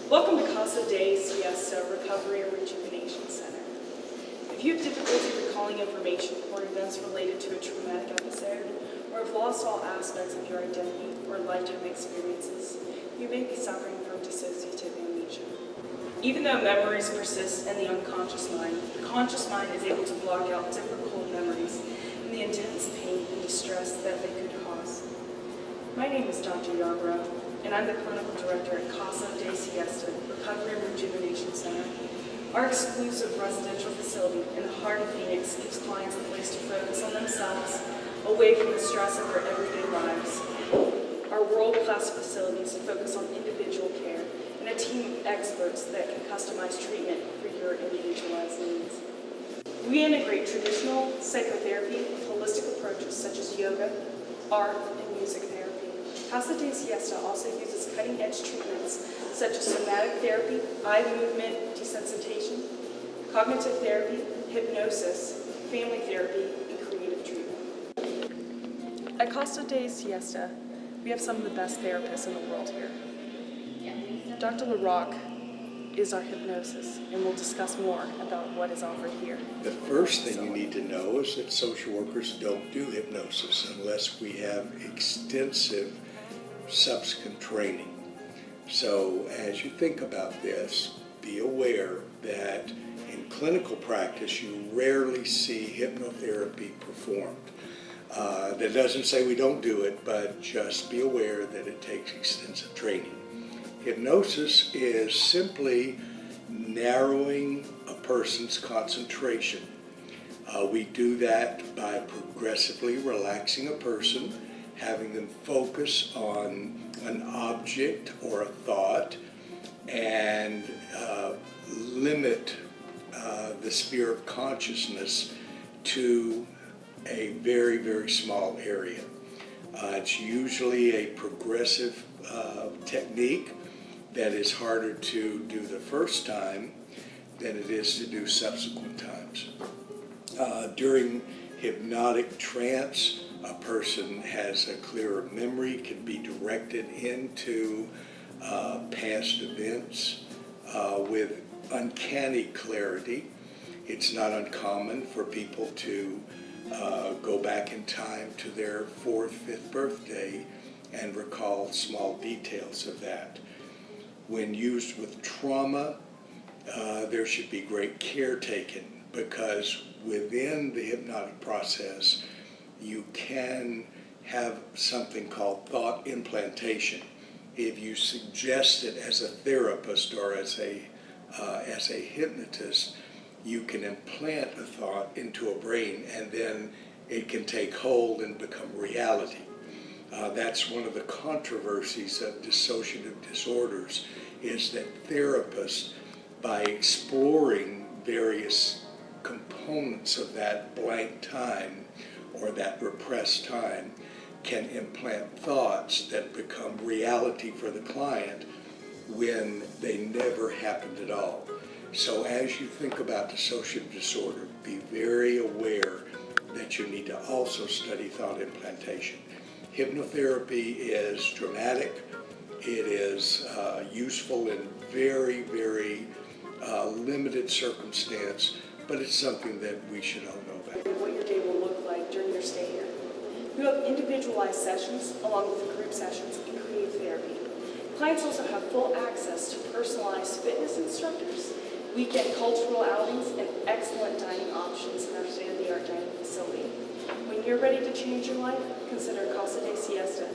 Welcome to Casa de Siesta Recovery and Rejuvenation Center. If you have difficulty recalling information or events related to a traumatic episode, or have lost all aspects of your identity or lifetime experiences, you may be suffering from dissociative amnesia. Even though memories persist in the unconscious mind, the conscious mind is able to block out difficult memories and the intense pain and distress that they could cause. My name is Dr. Yarbrough, and I'm the Clinical Director at Casa de Siesta Recovery and Rejuvenation Center. Our exclusive residential facility in the heart of Phoenix gives clients a place to focus on themselves, away from the stress of their everyday lives. Our world-class facilities focus on individual care and a team of experts that can customize treatment for your individualized needs. We integrate traditional psychotherapy with holistic approaches such as yoga, art, and music therapy. Casa de Siesta also uses cutting-edge treatments such as somatic therapy, eye movement desensitization, cognitive therapy, hypnosis, family therapy, and creative treatment. At Casa de Siesta, we have some of the best therapists in the world here. Dr. LaRocque is our hypnosis, and we'll discuss more about what is offered here. The first thing you need to know is that social workers don't do hypnosis unless we have extensive subsequent training. So as you think about this, be aware that in clinical practice you rarely see hypnotherapy performed. That doesn't say we don't do it, but just be aware that it takes extensive training. Hypnosis is simply narrowing a person's concentration. We do that by progressively relaxing a person, having them focus on an object or a thought, and limit the sphere of consciousness to a very, very small area. It's usually a progressive technique that is harder to do the first time than it is to do subsequent times. During hypnotic trance, a person has a clearer memory, can be directed into past events with uncanny clarity. It's not uncommon for people to go back in time to their 4th, 5th birthday and recall small details of that. When used with trauma, there should be great care taken, because within the hypnotic process, you can have something called thought implantation. If you suggest it as a therapist or as a hypnotist, you can implant a thought into a brain, and then it can take hold and become reality. That's one of the controversies of dissociative disorders, is that therapists, by exploring various components of that blank time or that repressed time, can implant thoughts that become reality for the client when they never happened at all. So as you think about dissociative disorder, be very aware that you need to also study thought implantation. Hypnotherapy is dramatic. It is useful in very, very limited circumstance, but it's something that we should all know about. What your day will look like during your stay here. You have individualized sessions along with group sessions and creative therapy. Clients also have full access to personalized fitness instructors, weekend cultural outings, and excellent dining options in our state-of-the-art dining facility. When you're ready to change your life, consider Casa de Siesta